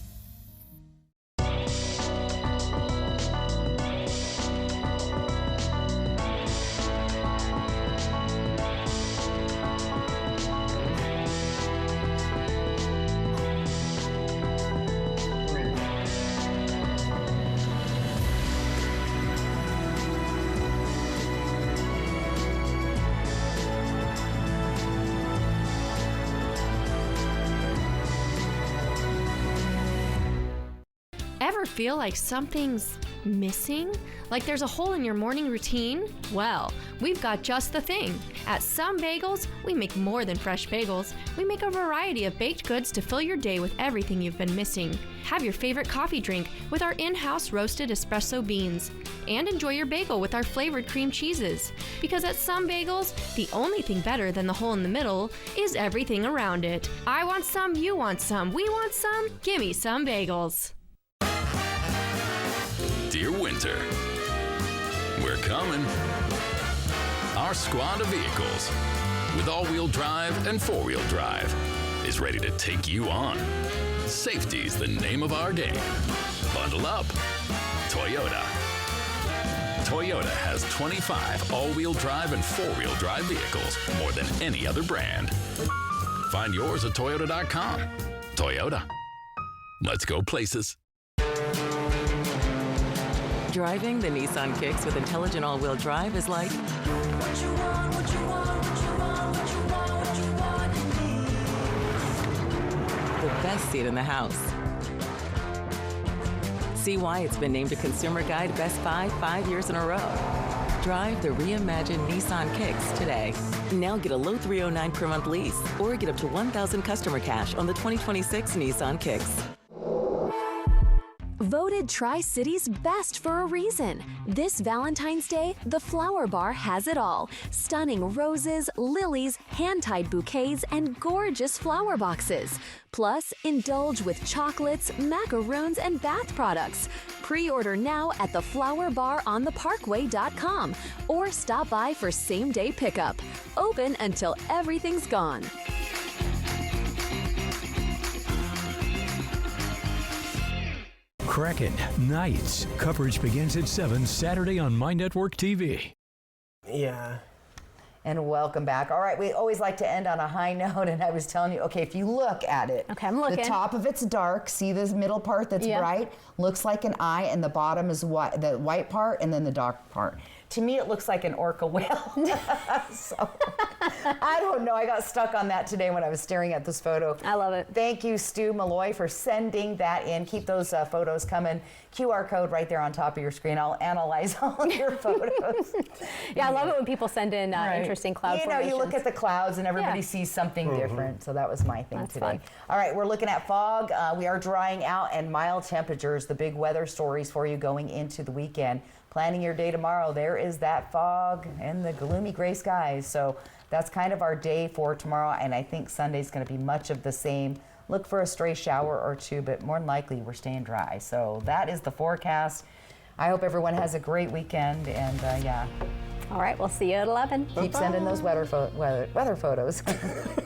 Ever feel like something's missing? Like there's a hole in your morning routine? Well, we've got just the thing. At Some Bagels, we make more than fresh bagels. We make a variety of baked goods to fill your day with everything you've been missing. Have your favorite coffee drink with our in-house roasted espresso beans. And enjoy your bagel with our flavored cream cheeses. Because at Some Bagels, the only thing better than the hole in the middle is everything around it. I want some, you want some, we want some. Gimme Some Bagels. Dear Winter, we're coming. Our squad of vehicles with all-wheel drive and four-wheel drive is ready to take you on. Safety's the name of our game. Bundle up. Toyota. Toyota has 25 all-wheel drive and four-wheel drive vehicles, more than any other brand. Find yours at Toyota.com. Toyota. Let's go places. Driving the Nissan Kicks with intelligent all-wheel drive is like the best seat in the house. See why it's been named a Consumer Guide Best Buy 5 years in a row. Drive the reimagined Nissan Kicks today. Now get a low $309 per month lease or get up to $1,000 customer cash on the 2026 Nissan Kicks. Voted Tri-City's best for a reason. This Valentine's Day, the Flower Bar has it all. Stunning roses, lilies, hand-tied bouquets, and gorgeous flower boxes. Plus, indulge with chocolates, macaroons, and bath products. Pre-order now at theflowerbarontheparkway.com or stop by for same-day pickup. Open until everything's gone. Kraken Nights. Coverage begins at 7 Saturday on My Network TV. Yeah. And welcome back. All right, we always like to end on a high note, and I was telling you, okay, if you look at it. Okay, I'm looking. The top of it's dark. See this middle part that's bright? Looks like an eye, and the bottom is white, the white part, and then the dark part. To me, it looks like an orca whale. So, I don't know. I got stuck on that today when I was staring at this photo. I love it. Thank you, Stu Malloy, for sending that in. Keep those photos coming. QR code right there on top of your screen. I'll analyze all your photos. Yeah, I love it when people send in interesting cloud formations. You look at the clouds and everybody sees something different. So that was my thing today. Fun. All right, we're looking at fog. We are drying out and mild temperatures. The big weather stories for you going into the weekend. Planning your day tomorrow, there is that fog and the gloomy gray skies. So that's kind of our day for tomorrow, and I think Sunday's going to be much of the same. Look for a stray shower or two, but more than likely we're staying dry. So that is the forecast. I hope everyone has a great weekend, and yeah. All right, we'll see you at 11. Keep sending those weather photos.